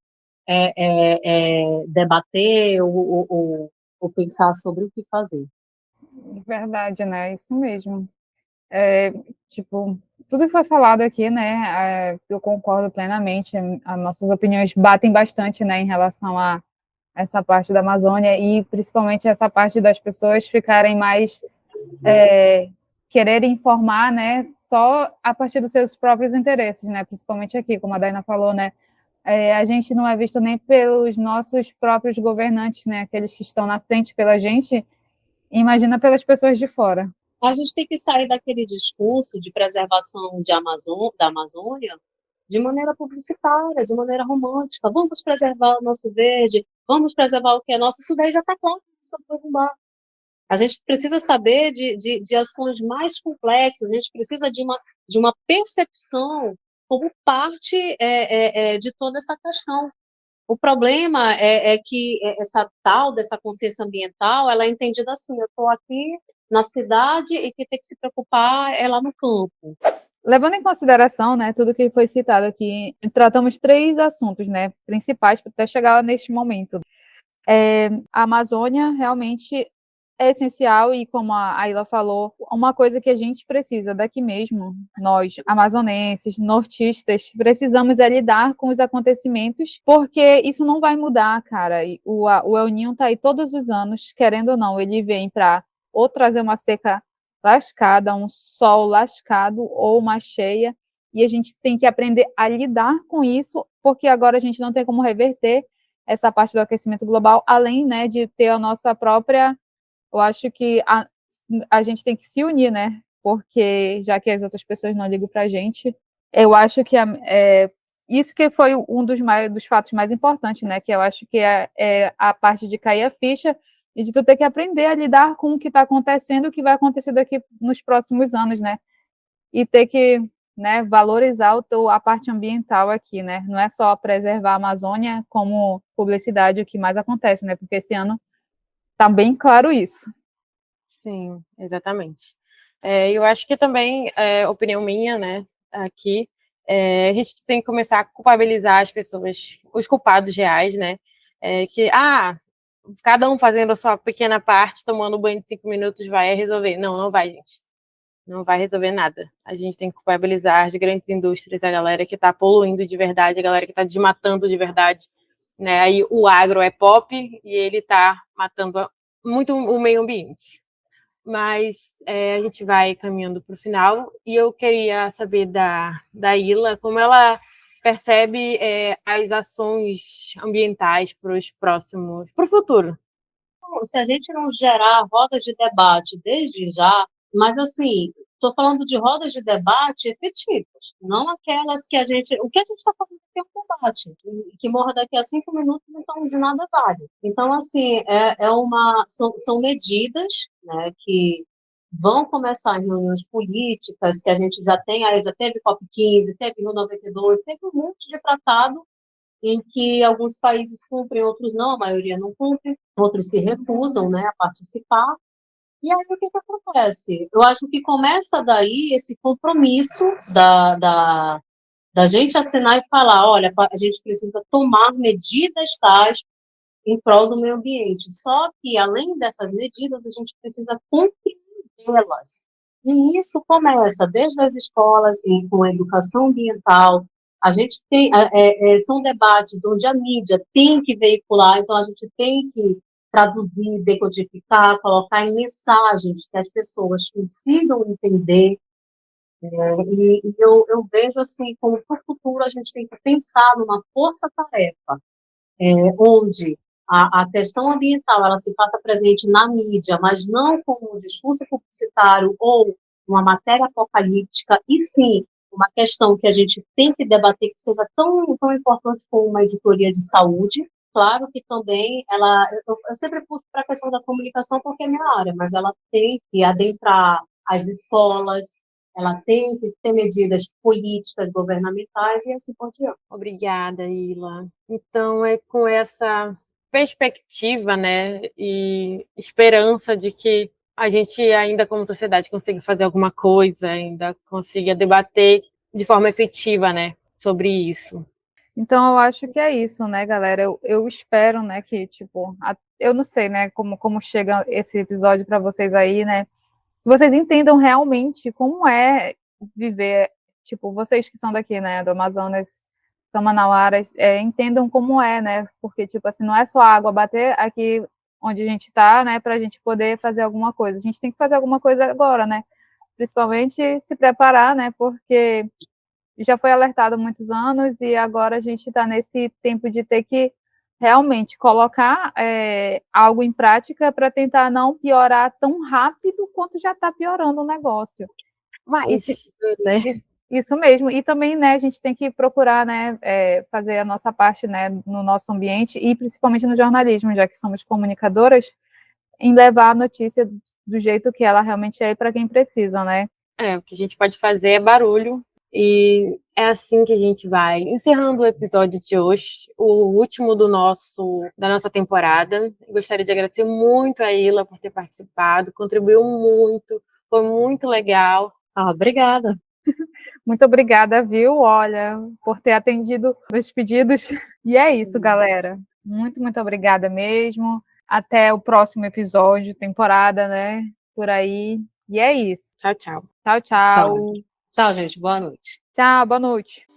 debater ou pensar sobre o que fazer. Verdade, né? Isso mesmo. É, tipo, tudo que foi falado aqui, né? Eu concordo plenamente. As nossas opiniões batem bastante, né, em relação a essa parte da Amazônia e principalmente essa parte das pessoas ficarem mais quererem informar, né, só a partir dos seus próprios interesses, né? Principalmente aqui, como a Daina falou, né? A gente não é visto nem pelos nossos próprios governantes, né? Aqueles que estão na frente pela gente, imagina pelas pessoas de fora. A gente tem que sair daquele discurso de preservação da Amazônia de maneira publicitária, de maneira romântica. Vamos preservar o nosso verde, vamos preservar o que é nosso. Isso daí já está claro, isso foi derrubar. A gente precisa saber de ações mais complexas, a gente precisa de uma percepção como parte de toda essa questão. O problema é que essa tal dessa consciência ambiental, ela é entendida assim, eu estou aqui na cidade e quem tem que se preocupar é lá no campo. Levando em consideração, né, tudo que foi citado aqui, tratamos três assuntos, né, principais para até chegar neste momento. A Amazônia realmente é essencial e, como a Ayla falou, uma coisa que a gente precisa daqui mesmo, nós, amazonenses, nortistas, precisamos lidar com os acontecimentos, porque isso não vai mudar, cara. O El Niño está aí todos os anos, querendo ou não, ele vem para ou trazer uma seca lascada, um sol lascado ou uma cheia, e a gente tem que aprender a lidar com isso, porque agora a gente não tem como reverter essa parte do aquecimento global, além, né, de ter a nossa própria. Eu acho que a gente tem que se unir, né? Porque já que as outras pessoas não ligam para a gente, eu acho que isso que foi um dos fatos mais importantes, né? Que eu acho que é a parte de cair a ficha e de tu ter que aprender a lidar com o que está acontecendo, o que vai acontecer daqui nos próximos anos, né? E ter que, né, valorizar a parte ambiental aqui, né? Não é só preservar a Amazônia como publicidade o que mais acontece, né? Porque esse ano tá bem claro isso. Sim, exatamente. Eu acho que também, opinião minha, né, aqui, a gente tem que começar a culpabilizar as pessoas, os culpados reais, né, cada um fazendo a sua pequena parte, tomando banho de 5 minutos vai resolver. Não, não vai, gente. Não vai resolver nada. A gente tem que culpabilizar as grandes indústrias, a galera que está poluindo de verdade, a galera que está desmatando de verdade, né, aí o agro é pop e ele está matando muito o meio ambiente. Mas a gente vai caminhando para o final e eu queria saber da Ila como ela percebe as ações ambientais para o futuro. Se a gente não gerar rodas de debate desde já, mas assim, estou falando de rodas de debate efetivas, não aquelas que o que a gente está fazendo aqui é um debate, que morra daqui a 5 minutos, então de nada vale. Então, assim, são medidas, né, que vão começar em reuniões políticas, que a gente já tem, aí já teve COP15, teve Rio 92, teve um monte de tratado em que alguns países cumprem, outros não, a maioria não cumpre, outros se recusam, né, a participar. E aí o que acontece? Eu acho que começa daí esse compromisso da gente assinar e falar, olha, a gente precisa tomar medidas tais em prol do meio ambiente. Só que, além dessas medidas, a gente precisa cumpri-las. E isso começa desde as escolas, com a educação ambiental, A gente tem, são debates onde a mídia tem que veicular, então a gente tem que traduzir, decodificar, colocar em mensagens que as pessoas consigam entender. E eu vejo assim, como para o futuro a gente tem que pensar numa força-tarefa, onde a questão ambiental ela se faça presente na mídia, mas não como um discurso publicitário ou uma matéria apocalíptica, e sim uma questão que a gente tem que debater que seja tão importante como uma editoria de saúde. Claro que também eu sempre puxo para a questão da comunicação porque é minha área, mas ela tem que adentrar as escolas, ela tem que ter medidas políticas, governamentais e assim por diante. Obrigada, Ila. Então, é com essa perspectiva, né, e esperança de que a gente ainda, como sociedade, consiga fazer alguma coisa, ainda consiga debater de forma efetiva, né, sobre isso. Então, eu acho que é isso, né, galera? Eu espero, né, que, tipo, eu não sei, né, como chega esse episódio para vocês aí, né, que vocês entendam realmente como é viver, tipo, vocês que são daqui, né, do Amazonas, são manauaras, entendam como é, né, porque, tipo, assim, não é só a água bater aqui onde a gente está, né, para a gente poder fazer alguma coisa. A gente tem que fazer alguma coisa agora, né, principalmente se preparar, né, porque já foi alertado há muitos anos e agora a gente está nesse tempo de ter que realmente colocar algo em prática para tentar não piorar tão rápido quanto já está piorando o negócio. Mas, né? Isso mesmo. E também, né, a gente tem que procurar, né, fazer a nossa parte, né, no nosso ambiente e principalmente no jornalismo, já que somos comunicadoras, em levar a notícia do jeito que ela realmente é para quem precisa, né? O que a gente pode fazer é barulho. E é assim que a gente vai encerrando o episódio de hoje, o último da nossa temporada. Gostaria de agradecer muito a Ila por ter participado, contribuiu muito, foi muito legal. Obrigada. Muito obrigada, viu? Olha, por ter atendido meus pedidos. E é isso, galera. Muito, muito obrigada mesmo. Até o próximo episódio, temporada, né? Por aí. E é isso. Tchau, tchau. Tchau, tchau. Tchau, gente. Boa noite. Tchau, boa noite.